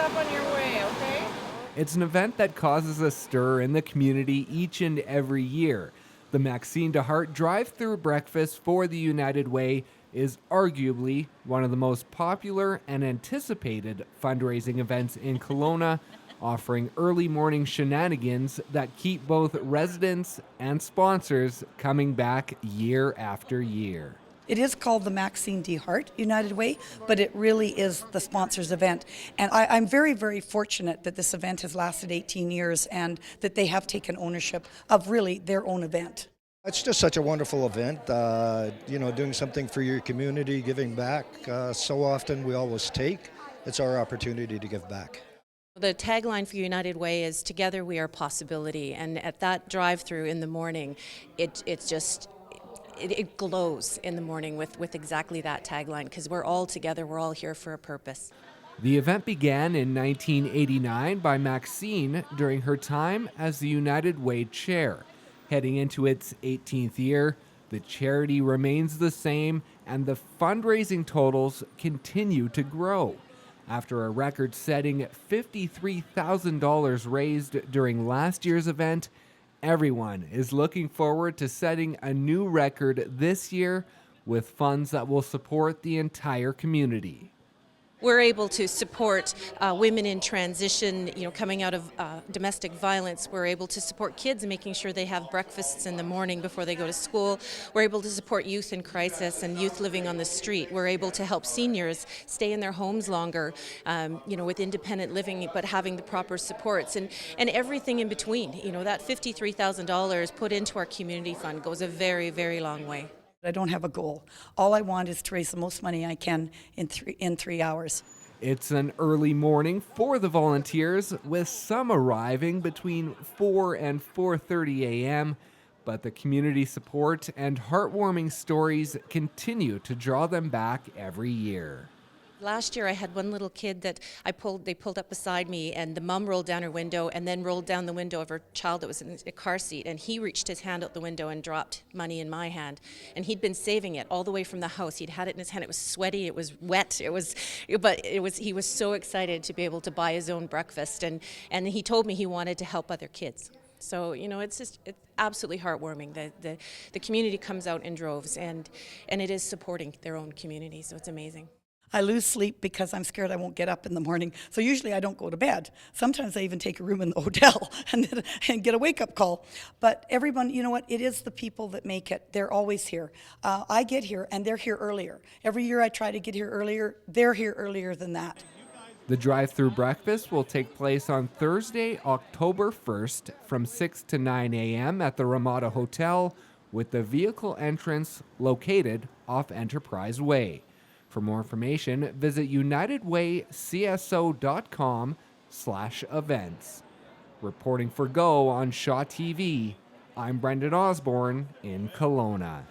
up on your way, okay? It's an event that causes a stir in the community each and every year. The Maxine DeHart Drive-Thru Breakfast for the United Way is arguably one of the most popular and anticipated fundraising events in Kelowna, offering early morning shenanigans that keep both residents and sponsors coming back year after year. It is called the Maxine DeHart United Way, but it really is the sponsors event. And I'm very, very fortunate that this event has lasted 18 years and that they have taken ownership of really their own event. It's just such a wonderful event, doing something for your community, giving back. So often we always take. It's our opportunity to give back. The tagline for United Way is "Together we are possibility," and at that drive-through in the morning, it glows in the morning with exactly that tagline, because we're all together, we're all here for a purpose. The event began in 1989 by Maxine during her time as the United Way chair. Heading into its 18th year, the charity remains the same and the fundraising totals continue to grow. After a record-setting $53,000 raised during last year's event, everyone is looking forward to setting a new record this year with funds that will support the entire community. We're able to support women in transition, coming out of domestic violence. We're able to support kids, making sure they have breakfasts in the morning before they go to school. We're able to support youth in crisis and youth living on the street. We're able to help seniors stay in their homes longer, with independent living, but having the proper supports and everything in between. That $53,000 put into our community fund goes a very, very long way. I don't have a goal. All I want is to raise the most money I can in 3 hours. It's an early morning for the volunteers, with some arriving between 4 and 4:30 a.m., but the community support and heartwarming stories continue to draw them back every year. Last year I had one little kid that they pulled up beside me, and the mom rolled down her window and then rolled down the window of her child that was in a car seat, and he reached his hand out the window and dropped money in my hand. And he'd been saving it all the way from the house. He'd had it in his hand. It was sweaty, it was wet, he was so excited to be able to buy his own breakfast, and he told me he wanted to help other kids. So, it's absolutely heartwarming. The community comes out in droves, and it is supporting their own community, so it's amazing. I lose sleep because I'm scared I won't get up in the morning. So usually I don't go to bed. Sometimes I even take a room in the hotel and get a wake-up call. But everyone, you know what? It is the people that make it. They're always here. I get here and they're here earlier. Every year I try to get here earlier. They're here earlier than that. The drive-through breakfast will take place on Thursday, October 1st from 6 to 9 a.m. at the Ramada Hotel, with the vehicle entrance located off Enterprise Way. For more information, visit unitedwaycso.com/events. Reporting for Go on Shaw TV, I'm Brendan Osborne in Kelowna.